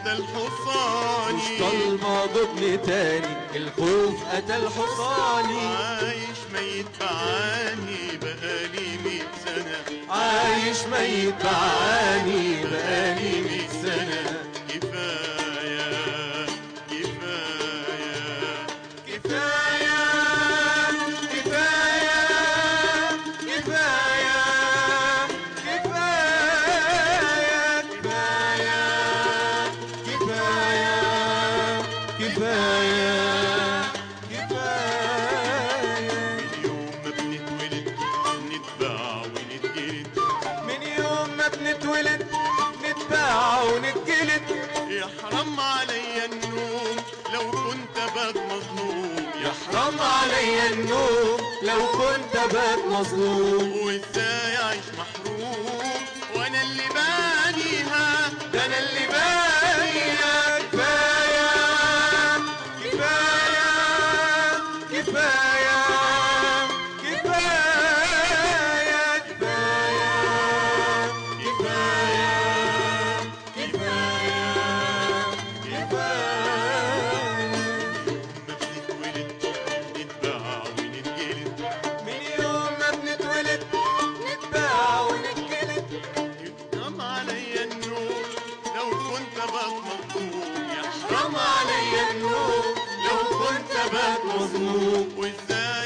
أتى الحصاني، مش طالبة جبن تاني، الخوف أتى الحصاني. عايش ميت بعاني بقالي 100 سنة، عايش ميت بعاني بقالي 100 سنة. كفاية كفاية كفاية كفاية كفاية كفاية كفاية كفاية كفاية كفاية. من يوم ما بنتولد نتباع ونتجلد. يحرم عليا النوم لو كنت بات مظلوم، يحرم عليا النوم لو كنت بات مظلوم. وازاي اعيش محروم وانا اللي بانيها، ده انا اللي بانيها. كفاية كفاية كفاية كفاية كفاية كفاية من يوم ما بنتولد نتباع ونتجلد. يحرم عليا النوم لو كنت بات مظلوم، حرام عليا النوم لو كنت بات مظلوم. وازاي